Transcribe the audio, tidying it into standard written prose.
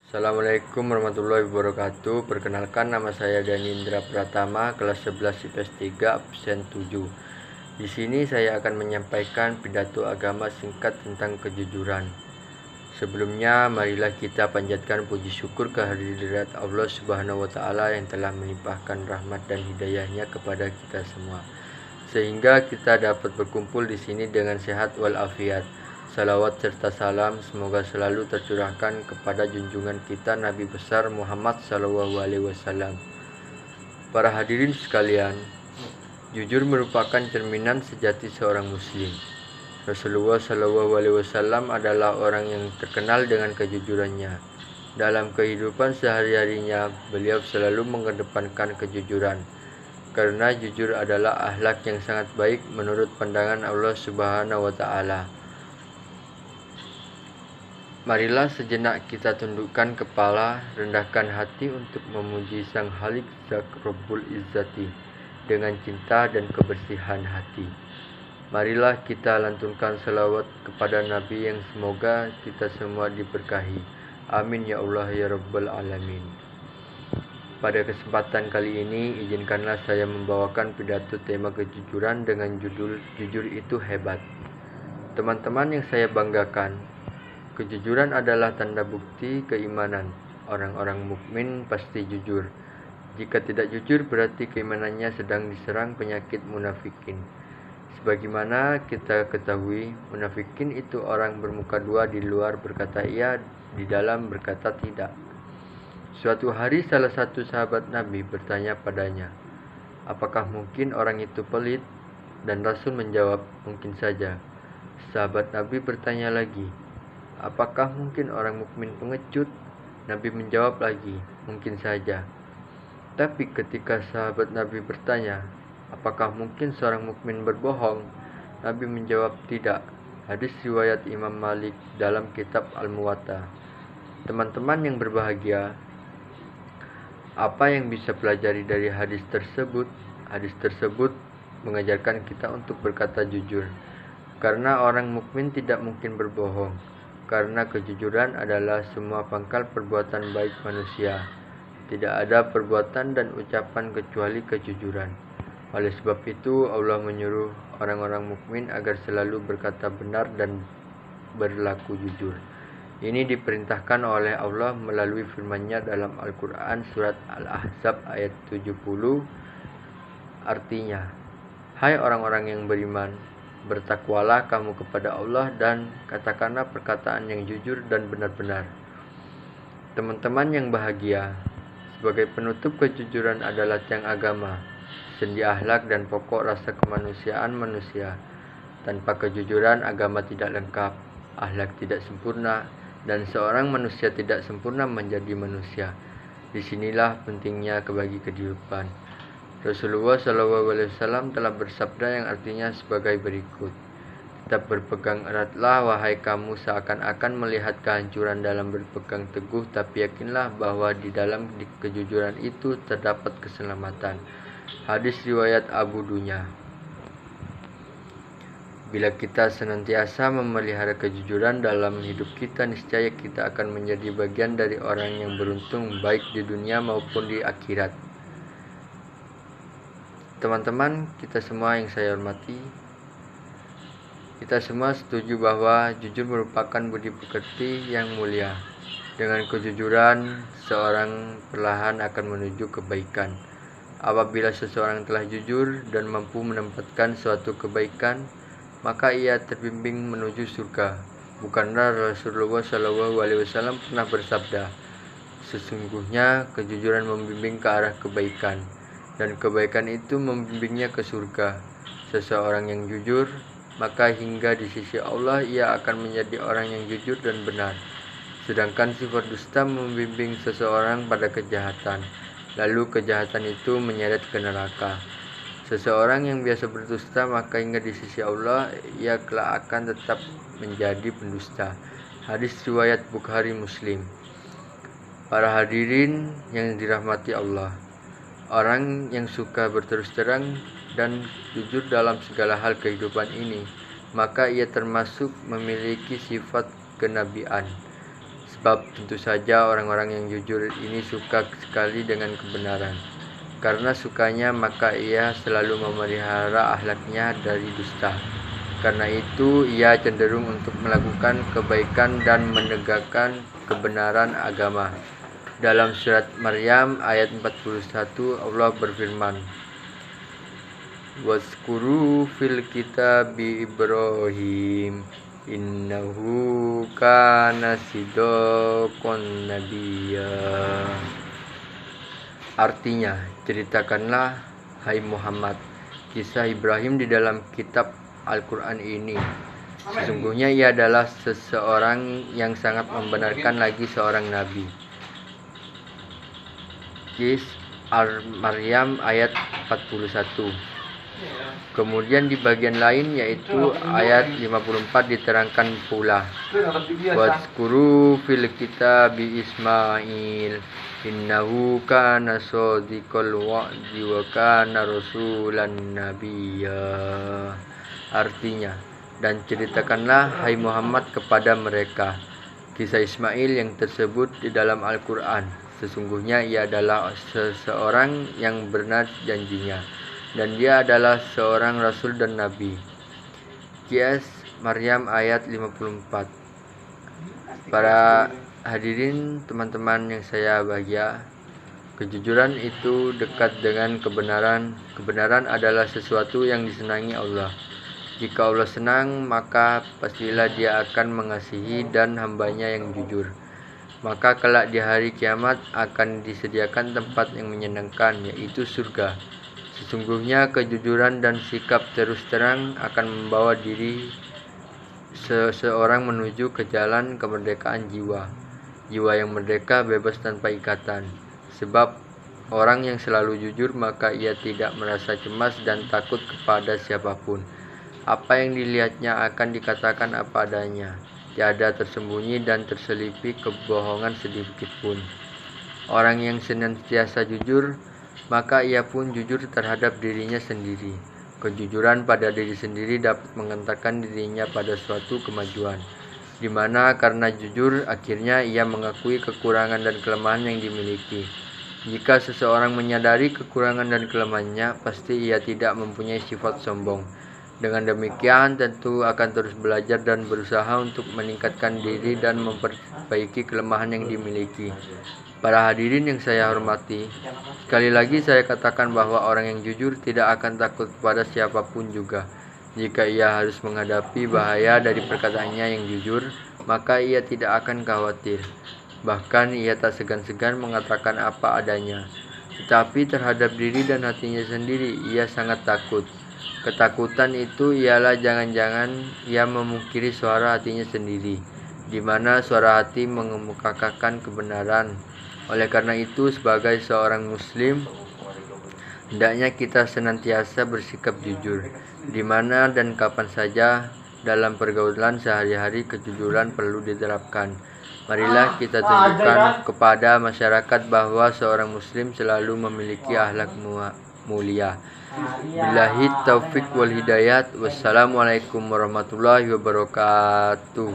Assalamualaikum warahmatullahi wabarakatuh. Perkenalkan, nama saya Danindra Pratama, kelas 11 IPS 3 absen 7. Di sini saya akan menyampaikan pidato agama singkat tentang kejujuran. Sebelumnya, marilah kita panjatkan puji syukur kehadirat Allah Subhanahu wa taala yang telah melimpahkan rahmat dan hidayahnya kepada kita semua, sehingga kita dapat berkumpul di sini dengan sehat walafiat. Salawat serta salam semoga selalu tercurahkan kepada junjungan kita Nabi besar Muhammad SAW. Para hadirin sekalian, jujur merupakan cerminan sejati seorang muslim. Rasulullah SAW adalah orang yang terkenal dengan kejujurannya. Dalam kehidupan sehari-harinya, beliau selalu mengedepankan kejujuran, karena jujur adalah akhlak yang sangat baik menurut pandangan Allah Subhanahu wa taala. Marilah sejenak kita tundukkan kepala, rendahkan hati untuk memuji Sang Halik Zat Rabbul Izzati dengan cinta dan kebersihan hati. Marilah kita lantunkan selawat kepada Nabi yang semoga kita semua diberkahi. Amin ya Allah ya Rabbal Alamin. Pada kesempatan kali ini, izinkanlah saya membawakan pidato tema kejujuran dengan judul Jujur Itu Hebat. Teman-teman yang saya banggakan, kejujuran adalah tanda bukti keimanan. Orang-orang mukmin pasti jujur. Jika tidak jujur, berarti keimanannya sedang diserang penyakit munafikin. Sebagaimana kita ketahui, munafikin itu orang bermuka dua, di luar berkata iya, di dalam berkata tidak. Suatu hari salah satu sahabat Nabi bertanya padanya, apakah mungkin orang itu pelit? Dan Rasul menjawab, mungkin saja. Sahabat Nabi bertanya lagi, apakah mungkin orang mukmin pengecut? Nabi menjawab lagi, mungkin saja. Tapi ketika sahabat Nabi bertanya, apakah mungkin seorang mukmin berbohong? Nabi menjawab tidak. Hadis riwayat Imam Malik dalam kitab Al-Muwatta. Teman-teman yang berbahagia, apa yang bisa pelajari dari hadis tersebut? Hadis tersebut mengajarkan kita untuk berkata jujur, karena orang mukmin tidak mungkin berbohong. Karena kejujuran adalah semua pangkal perbuatan baik manusia. Tidak ada perbuatan dan ucapan kecuali kejujuran. Oleh sebab itu, Allah menyuruh orang-orang mukmin agar selalu berkata benar dan berlaku jujur. Ini diperintahkan oleh Allah melalui firman-Nya dalam Al-Quran surat Al-Ahzab ayat 70. Artinya, hai orang-orang yang beriman, bertakwalah kamu kepada Allah dan katakanlah perkataan yang jujur dan benar-benar. Teman-teman yang bahagia, sebagai penutup, kejujuran adalah tiang agama, sendi akhlak dan pokok rasa kemanusiaan manusia. Tanpa kejujuran, agama tidak lengkap, akhlak tidak sempurna, dan seorang manusia tidak sempurna menjadi manusia. Disinilah pentingnya kebagi kehidupan. Rasulullah SAW telah bersabda yang artinya sebagai berikut, tetap berpegang eratlah wahai kamu seakan-akan melihat kehancuran dalam berpegang teguh, tapi yakinlah bahwa di dalam kejujuran itu terdapat keselamatan. Hadis riwayat Abu Dunya. Bila kita senantiasa memelihara kejujuran dalam hidup kita, niscaya kita akan menjadi bagian dari orang yang beruntung baik di dunia maupun di akhirat. Teman-teman, kita semua yang saya hormati, kita semua setuju bahwa jujur merupakan budi pekerti yang mulia. Dengan kejujuran, seorang perlahan akan menuju kebaikan. Apabila seseorang telah jujur dan mampu menempatkan suatu kebaikan, maka ia terbimbing menuju surga. Bukanlah Rasulullah SAW pernah bersabda, sesungguhnya kejujuran membimbing ke arah kebaikan, dan kebaikan itu membimbingnya ke surga. Seseorang yang jujur, maka hingga di sisi Allah ia akan menjadi orang yang jujur dan benar. Sedangkan sifat dusta membimbing seseorang pada kejahatan, lalu kejahatan itu menyeret ke neraka. Seseorang yang biasa berdusta, maka hingga di sisi Allah ia kelak akan tetap menjadi pendusta. Hadis riwayat Bukhari Muslim. Para hadirin yang dirahmati Allah, orang yang suka berterus terang dan jujur dalam segala hal kehidupan ini, maka ia termasuk memiliki sifat kenabian. Sebab tentu saja orang-orang yang jujur ini suka sekali dengan kebenaran. Karena sukanya maka ia selalu memelihara akhlaknya dari dusta. Karena itu ia cenderung untuk melakukan kebaikan dan menegakkan kebenaran agama. Dalam surat Maryam ayat 41 Allah berfirman, "Wazkuru fil kitabi Ibrahim innahu kana sidqan nabiyya." Artinya, ceritakanlah hai Muhammad kisah Ibrahim di dalam kitab Al-Quran ini. Sesungguhnya ia adalah seseorang yang sangat membenarkan lagi seorang nabi. Al-Maryam ayat 41. Kemudian di bagian lain yaitu ayat 54 diterangkan pula, "Wazkuru fil kitabi Ismail innahu kana shadiqal wa'di wa kana rasulan nabiyya." Artinya, dan ceritakanlah hai Muhammad kepada mereka kisah Ismail yang tersebut di dalam Al-Quran. Sesungguhnya ia adalah seseorang yang benar janjinya, dan dia adalah seorang rasul dan nabi. Qiyas Maryam ayat 54. Para hadirin teman-teman yang saya bahagia, kejujuran itu dekat dengan kebenaran. Kebenaran adalah sesuatu yang disenangi Allah. Jika Allah senang, maka pastilah dia akan mengasihi dan hambanya yang jujur. Maka kelak di hari kiamat akan disediakan tempat yang menyenangkan, yaitu surga. Sesungguhnya kejujuran dan sikap terus terang akan membawa diri seseorang menuju ke jalan kemerdekaan jiwa. Jiwa yang merdeka bebas tanpa ikatan. Sebab orang yang selalu jujur maka ia tidak merasa cemas dan takut kepada siapapun. Apa yang dilihatnya akan dikatakan apa adanya. Tiada tersembunyi dan terselipi kebohongan sedikit pun. Orang yang senantiasa jujur, maka ia pun jujur terhadap dirinya sendiri. Kejujuran pada diri sendiri dapat mengantarkan dirinya pada suatu kemajuan, di mana karena jujur akhirnya ia mengakui kekurangan dan kelemahan yang dimiliki. Jika seseorang menyadari kekurangan dan kelemahannya, pasti ia tidak mempunyai sifat sombong. Dengan demikian tentu akan terus belajar dan berusaha untuk meningkatkan diri dan memperbaiki kelemahan yang dimiliki. Para hadirin yang saya hormati, sekali lagi saya katakan bahwa orang yang jujur tidak akan takut kepada siapapun juga. Jika ia harus menghadapi bahaya dari perkataannya yang jujur, maka ia tidak akan khawatir. Bahkan ia tak segan-segan mengatakan apa adanya. Tetapi terhadap diri dan hatinya sendiri ia sangat takut. Ketakutan itu ialah jangan-jangan ia memungkiri suara hatinya sendiri, di mana suara hati mengemukakan kebenaran. Oleh karena itu, sebagai seorang muslim, hendaknya kita senantiasa bersikap jujur, di mana dan kapan saja dalam pergaulan sehari-hari kejujuran perlu diterapkan. Marilah kita tunjukkan kepada masyarakat bahwa seorang muslim selalu memiliki akhlak mulia. Billahi taufik wal hidayat. Wassalamualaikum warahmatullahi wabarakatuh.